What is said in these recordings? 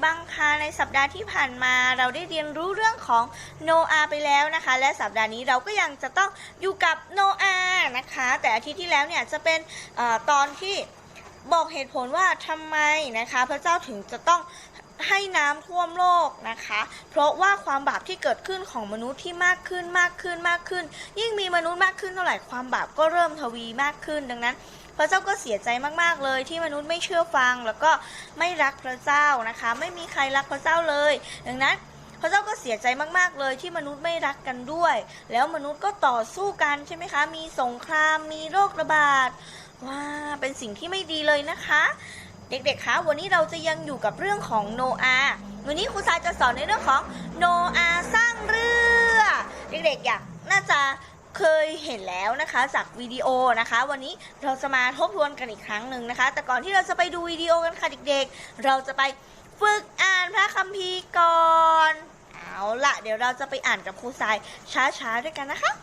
บ้างคะในสัปดาห์ที่ผ่านมาเราได้เรียนรู้เรื่องของโนอาห์ไปแล้วนะคะและสัปดาห์นี้เราก็ยังจะต้องอยู่กับโนอาห์นะคะแต่อาทิตย์ที่แล้วเนี่ยจะเป็นตอนที่บอกเหตุผลว่าทำไมนะคะพระเจ้าถึงจะต้องให้น้ำท่วมโลกนะคะเพราะว่าความบาปที่เกิดขึ้นของมนุษย์ที่มากขึ้นยิ่งมีมนุษย์มากขึ้นเท่าไหร่ความบาปก็เริ่มทวีมากขึ้นดังนั้นพระเจ้าก็เสียใจมากๆเลยที่มนุษย์ไม่เชื่อฟังแล้วก็ไม่รักพระเจ้านะคะไม่มีใครรักพระเจ้าเลยดังนั้นพระเจ้าก็เสียใจมากๆเลยที่มนุษย์ไม่รักกันด้วยแล้วมนุษย์ก็ต่อสู้กันใช่ไหมคะมีสงครามมีโรคระบาดเป็นสิ่งที่ไม่ดีเลยนะคะเด็กๆคะวันนี้เราจะยังอยู่กับเรื่องของโนอาห์วันนี้ครูทรายจะสอนในเรื่องของโนอาห์สร้างเรือเด็กๆน่าจะเคยเห็นแล้วนะคะจากวิดีโอนะคะวันนี้เราจะมาทบทวนกันอีกครั้งหนึ่งนะคะแต่ก่อนที่เราจะไปดูวิดีโอกันค่ะเด็กๆเราจะไปฝึกอ่านพระคัมภีร์ก่อนเอาล่ะเดี๋ยวเราจะไปอ่านกับครูทรายช้าๆด้วยกันนะคะ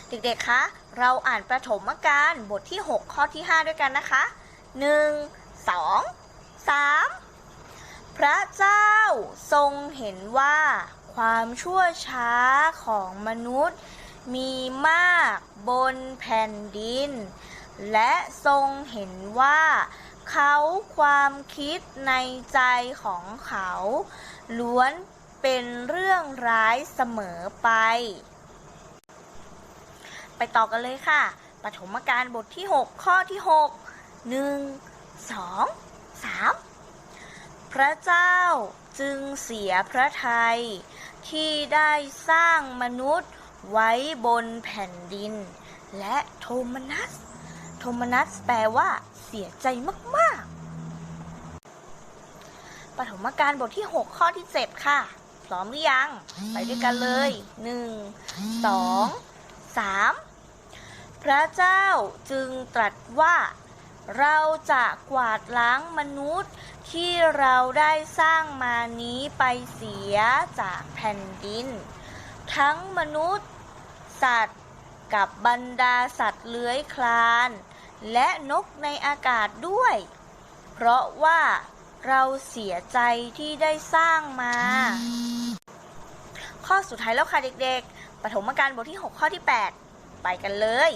เด็กๆคะเราอ่านปฐมกาลบทที่6ข้อที่5ด้วยกันนะคะ1 2 3พระเจ้าทรงเห็นว่าความชั่วช้าของมนุษย์มีมากบนแผ่นดินและทรงเห็นว่าเขาความคิดในใจของเขาล้วนเป็นเรื่องร้ายเสมอไปต่อกันเลยค่ะปฐมกาลบทที่6ข้อที่6 1 2 3พระเจ้าจึงเสียพระทัยที่ได้สร้างมนุษย์ไว้บนแผ่นดินและโทมนัสแปลว่าเสียใจมากๆปฐมกาลบทที่6ข้อที่7ค่ะพร้อมหรือยังไปด้วยกันเลย1 2 3พระเจ้าจึงตรัสว่าเราจะกวาดล้างมนุษย์ที่เราได้สร้างมานี้ไปเสียจากแผ่นดินทั้งมนุษย์สัตว์กับบรรดาสัตว์เลื้อยคลานและนกในอากาศด้วยเพราะว่าเราเสียใจที่ได้สร้างมาข้อสุดท้ายแล้วค่ะเด็กๆปฐมกาลบทที่6ข้อที่8ไปกันเลย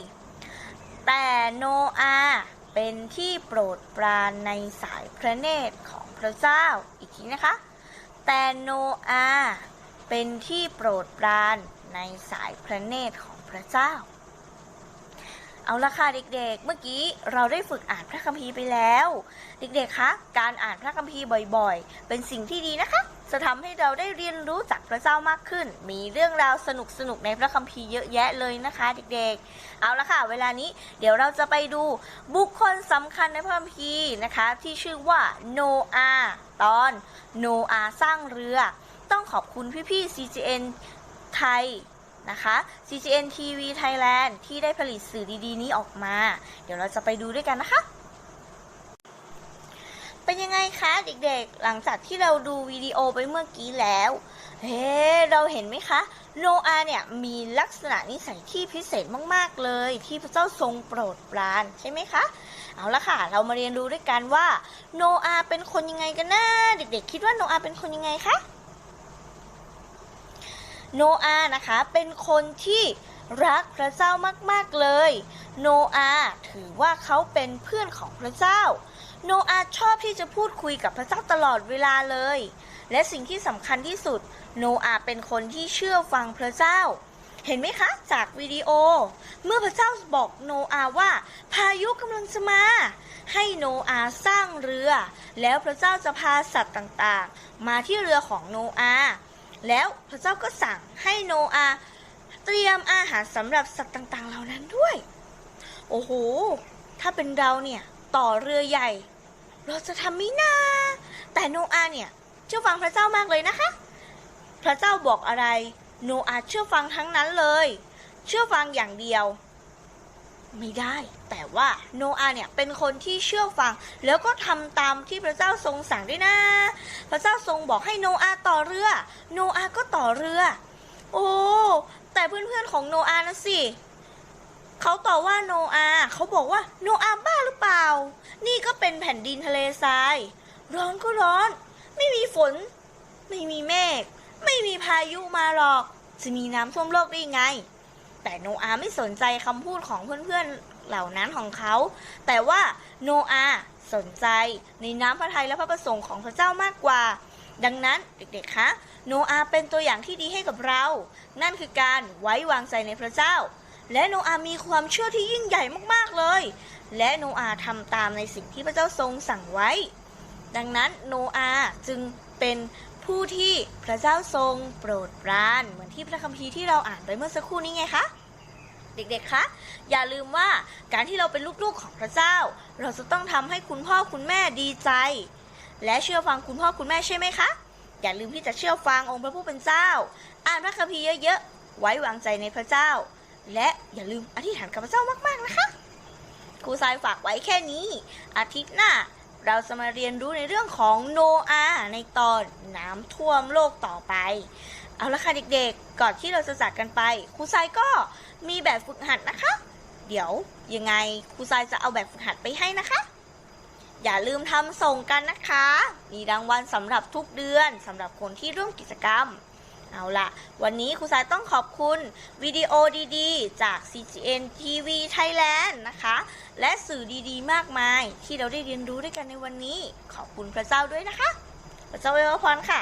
แต่โนอาห์เป็นที่โปรดปรานในสายพระเนตรของพระเจ้าอีกทีนะคะแต่โนอาห์เป็นที่โปรดปรานในสายพระเนตรของพระเจ้าเอาละค่ะเด็กๆเมื่อกี้เราได้ฝึกอ่านพระคัมภีร์ไปแล้วเด็กๆคะการอ่านพระคัมภีร์บ่อยๆเป็นสิ่งที่ดีนะคะจะทำให้เราได้เรียนรู้จากพระเจ้ามากขึ้นมีเรื่องราวสนุกๆในพระคัมภีร์เยอะแยะเลยนะคะเด็กๆเอาละค่ะเวลานี้เดี๋ยวเราจะไปดูบุคคลสำคัญในพระคัมภีร์นะคะที่ชื่อว่าโนอาห์ตอนโนอาห์สร้างเรือต้องขอบคุณพี่ๆ CGN ไทยนะคะ CGN TV Thailand ที่ได้ผลิตสื่อดีๆนี้ออกมาเดี๋ยวเราจะไปดูด้วยกันนะคะเป็นยังไงคะเด็กๆหลังจากที่เราดูวิดีโอไปเมื่อกี้แล้วเราเห็นไหมคะโนอาห์เนี่ยมีลักษณะนิสัยที่พิเศษมากๆเลยที่พระเจ้าทรงโปรดปรานใช่ไหมคะเอาละค่ะเรามาเรียนรู้ด้วยกันว่าโนอาห์เป็นคนยังไงกันนะเด็กๆคิดว่าโนอาห์เป็นคนยังไงคะโนอาห์นะคะเป็นคนที่รักพระเจ้ามากๆเลยโนอาห์ถือว่าเขาเป็นเพื่อนของพระเจ้าโนอาห์ชอบที่จะพูดคุยกับพระเจ้าตลอดเวลาเลยและสิ่งที่สำคัญที่สุดโนอาห์เป็นคนที่เชื่อฟังพระเจ้าเห็นไหมคะจากวิดีโอเมื่อพระเจ้าบอกโนอาห์ว่าพายุกำลังจะมาให้โนอาห์สร้างเรือแล้วพระเจ้าจะพาสัตว์ต่างๆมาที่เรือของโนอาห์แล้วพระเจ้าก็สั่งให้โนอาห์เตรียมอาหารสำหรับสัตว์ต่างๆเหล่านั้นด้วยโอ้โหถ้าเป็นเราเนี่ยต่อเรือใหญ่เราจะทำไม่น่าแต่โนอาห์เนี่ยเชื่อฟังพระเจ้ามากเลยนะคะพระเจ้าบอกอะไรโนอาห์เชื่อฟังทั้งนั้นเลยเชื่อฟังอย่างเดียวไม่ได้แต่ว่าโนอาห์เนี่ยเป็นคนที่เชื่อฟังแล้วก็ทำตามที่พระเจ้าทรงสั่งด้วยนะพระเจ้าทรงบอกให้โนอาห์ต่อเรือโนอาห์ก็ต่อเรือโอ้แต่เพื่อนๆของโนอาห์นะสิ เขาต่อว่าโนอาห์เขาบอกว่าโนอาห์บ้าหรือเปล่านี่ก็เป็นแผ่นดินทะเลทรายร้อนก็ร้อนไม่มีฝนไม่มีเมฆไม่มีพายุมาหรอกจะมีน้ำท่วมโลกได้ยังไงแต่โนอาห์ไม่สนใจคำพูดของเพื่อนๆเหล่านั้นของเขาแต่ว่าโนอาห์สนใจในน้ำพระทัยและพระประสงค์ของพระเจ้ามากกว่าดังนั้นเด็กๆคะโนอาห์เป็นตัวอย่างที่ดีให้กับเรานั่นคือการไว้วางใจในพระเจ้าและโนอาห์มีความเชื่อที่ยิ่งใหญ่มากๆเลยและโนอาห์ทำตามในสิ่งที่พระเจ้าทรงสั่งไว้ดังนั้นโนอาห์จึงเป็นผู้ที่พระเจ้าทรงโปรดปรานเหมือนที่พระคัมภีร์ที่เราอ่านไปเมื่อสักครู่นี้ไงคะเด็กๆคะอย่าลืมว่าการที่เราเป็นลูกๆของพระเจ้าเราจะต้องทำให้คุณพ่อคุณแม่ดีใจและเชื่อฟังคุณพ่อคุณแม่ใช่ไหมคะอย่าลืมที่จะเชื่อฟังองค์พระผู้เป็นเจ้าอ่านพระคัมภีร์เยอะๆไว้วางใจในพระเจ้าและอย่าลืมอธิษฐานกับพระเจ้ามากๆนะคะครูทรายฝากไว้แค่นี้อาทิตย์หน้าเราจะมาเรียนรู้ในเรื่องของโนอาห์ในตอนน้ำท่วมโลกต่อไปเอาละค่ะเด็กๆก่อนที่เราจะจากกันไปครูทรายก็มีแบบฝึกหัดนะคะเดี๋ยวยังไงครูทรายจะเอาแบบฝึกหัดไปให้นะคะอย่าลืมทำส่งกันนะคะมีรางวัลสำหรับทุกเดือนสำหรับคนที่ร่วมกิจกรรมเอาล่ะวันนี้ครูทรายต้องขอบคุณวิดีโอดีๆจาก CGN TV Thailand นะคะและสื่อดีๆมากมายที่เราได้เรียนรู้ด้วยกันในวันนี้ขอบคุณพระเจ้าด้วยนะคะพระเจ้าอวยพรค่ะ